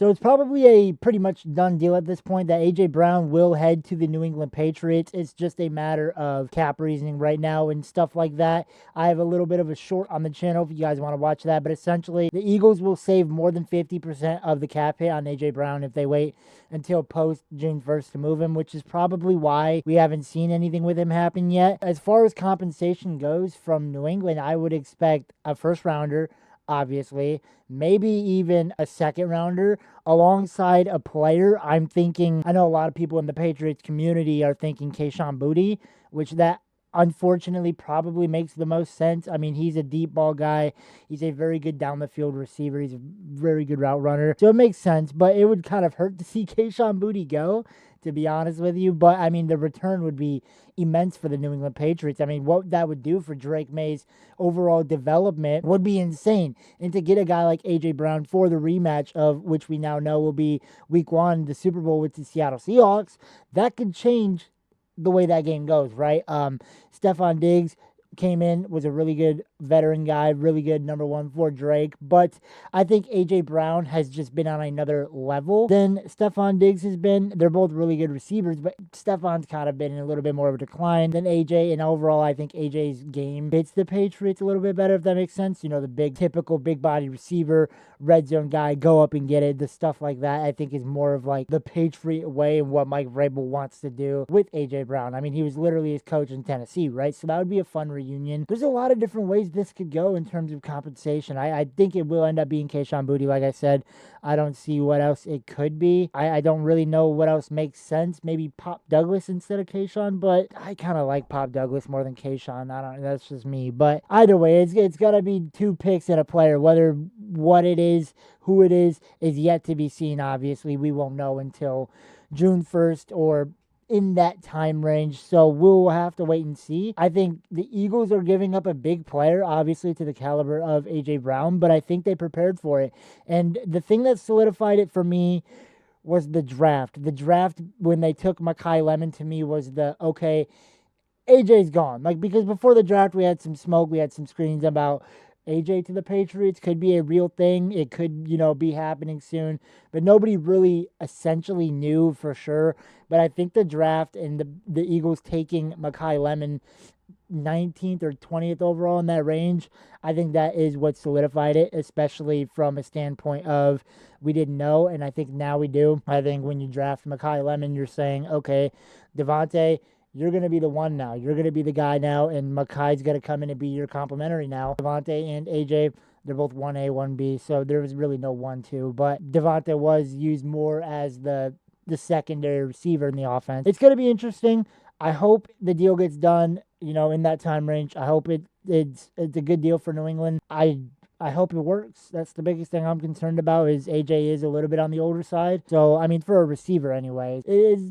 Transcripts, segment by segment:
So it's probably a pretty much done deal at this point that A.J. Brown will head to the New England Patriots. It's just a matter of cap reasoning right now and stuff like that. I have a little bit of a short on the channel if you guys want to watch that. But essentially, the Eagles will save more than 50% of the cap hit on A.J. Brown if they wait until post June 1st to move him, which is probably why we haven't seen anything with him happen yet. As far as compensation goes from New England, I would expect a first rounder, obviously, maybe even a second rounder alongside a player. I'm thinking, I know a lot of people in the Patriots community are thinking Kayshon Boutte, which that unfortunately probably makes the most sense. I mean, he's a deep ball guy. He's a very good down the field receiver. He's a very good route runner. So it makes sense, but it would kind of hurt to see Kayshon Boutte go, to be honest with you. But I mean, the return would be immense for the New England Patriots. I mean, what that would do for Drake May's overall development would be insane. And to get a guy like A.J. Brown for the rematch of which we now know will be week 1, the Super Bowl with the Seattle Seahawks, that could change the way that game goes, right? Stephon Diggs came in, was a really good veteran guy, really good number 1 for Drake. But I think A.J. Brown has just been on another level than Stephon Diggs has been. They're both really good receivers, but Stephon's kind of been in a little bit more of a decline than A.J. And overall, I think A.J.'s game fits the Patriots a little bit better, if that makes sense. You know, the big, typical big body receiver, red zone guy, go up and get it. The stuff like that, I think, is more of like the Patriot way and what Mike Vrabel wants to do with A.J. Brown. I mean, he was literally his coach in Tennessee, right? So that would be a fun reunion. There's a lot of different ways this could go in terms of compensation. I think it will end up being Kayshon Boutte, like I said. I don't see what else it could be. I don't really know what else makes sense. Maybe Pop Douglas instead of Kayshon, but I kind of like Pop Douglas more than Kayshon. I don't. That's just me. But either way, it's got to be 2 picks and a player. Whether what it is, who it is yet to be seen. Obviously, we won't know until June 1st or in that time range, so we'll have to wait and see. I think the Eagles are giving up a big player, obviously, to the caliber of A.J. Brown, but I think they prepared for it. And the thing that solidified it for me was the draft. The draft, when they took Mekhi Lemon, to me was the, okay, AJ's gone. Like, because before the draft, we had some smoke, we had some screens about AJ to the Patriots could be a real thing. It could, be happening soon. But nobody really essentially knew for sure. But I think the draft and the Eagles taking Mekhi Lemon 19th or 20th overall in that range, I think that is what solidified it, especially from a standpoint of we didn't know, and I think now we do. I think when you draft Mekhi Lemon, you're saying, okay, Devontae, you're going to be the one now. You're going to be the guy now, and Makai's going to come in and be your complementary now. Devontae and AJ, they're both 1A, 1B, so there was really no 1-2. But Devontae was used more as the secondary receiver in the offense. It's going to be interesting. I hope the deal gets done, in that time range. I hope it's a good deal for New England. I hope it works. That's the biggest thing I'm concerned about is AJ is a little bit on the older side. So, I mean, for a receiver anyway.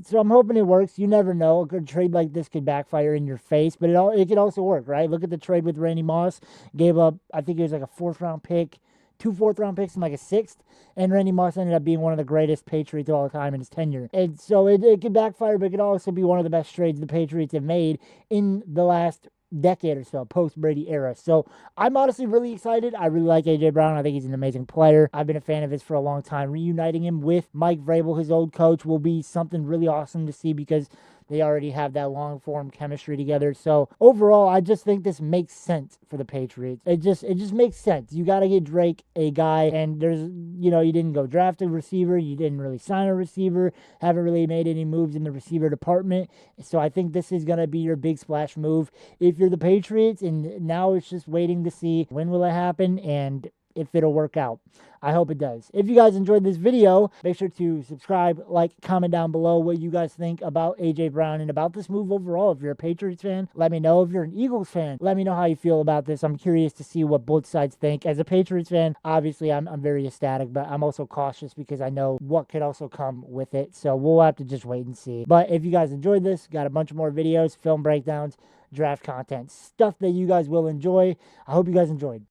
So I'm hoping it works. You never know. A good trade like this could backfire in your face, but it could also work, right? Look at the trade with Randy Moss. Gave up, I think it was like a 4th-round pick, 2 4th-round picks and like a 6th. And Randy Moss ended up being one of the greatest Patriots of all time in his tenure. And so it could backfire, but it could also be one of the best trades the Patriots have made in the last decade or so, post-Brady era. So I'm honestly really excited. I really like A.J. Brown. I think he's an amazing player. I've been a fan of his for a long time. Reuniting him with Mike Vrabel, his old coach, will be something really awesome to see because they already have that long-form chemistry together. So overall, I just think this makes sense for the Patriots. It just makes sense. You got to get Drake a guy, and there's, you didn't go draft a receiver. You didn't really sign a receiver. Haven't really made any moves in the receiver department. So I think this is going to be your big splash move if you're the Patriots, and now it's just waiting to see when will it happen and if it'll work out. I hope it does. If you guys enjoyed this video, make sure to subscribe, like, comment down below what you guys think about A.J. Brown and about this move overall. If you're a Patriots fan, let me know. If you're an Eagles fan, let me know how you feel about this. I'm curious to see what both sides think. As a Patriots fan, obviously I'm very ecstatic, but I'm also cautious because I know what could also come with it. So we'll have to just wait and see. But if you guys enjoyed this, got a bunch more videos, film breakdowns, draft content, stuff that you guys will enjoy. I hope you guys enjoyed.